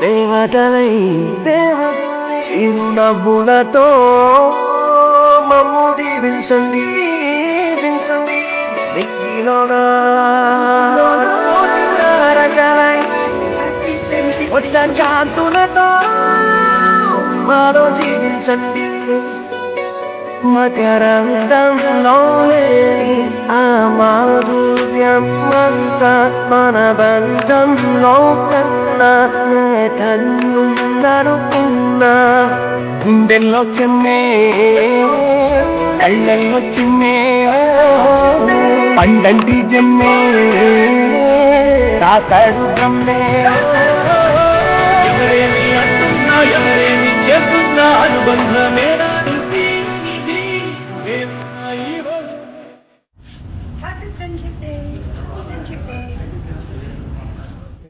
దేవతలై చిరునవ్వులతో మమ్ము దీవించండి దిక్కిలోనా రకలై కొత్త కాంతులతో మాలో జీవించండి మధ్యరంగంలో ఆ మాధుర్యం అంతా మన బంధంలో కన్నా తన్నుందనుకున్నా గుండెల్లో చెమ్మే కళ్ళల్లో చిమ్మే పండంటి జమ్మే రాసాడు బ్రహ్మే ఎవరేమి అంటున్నా ఎవరేమి చేస్తున్నా అనుబంధం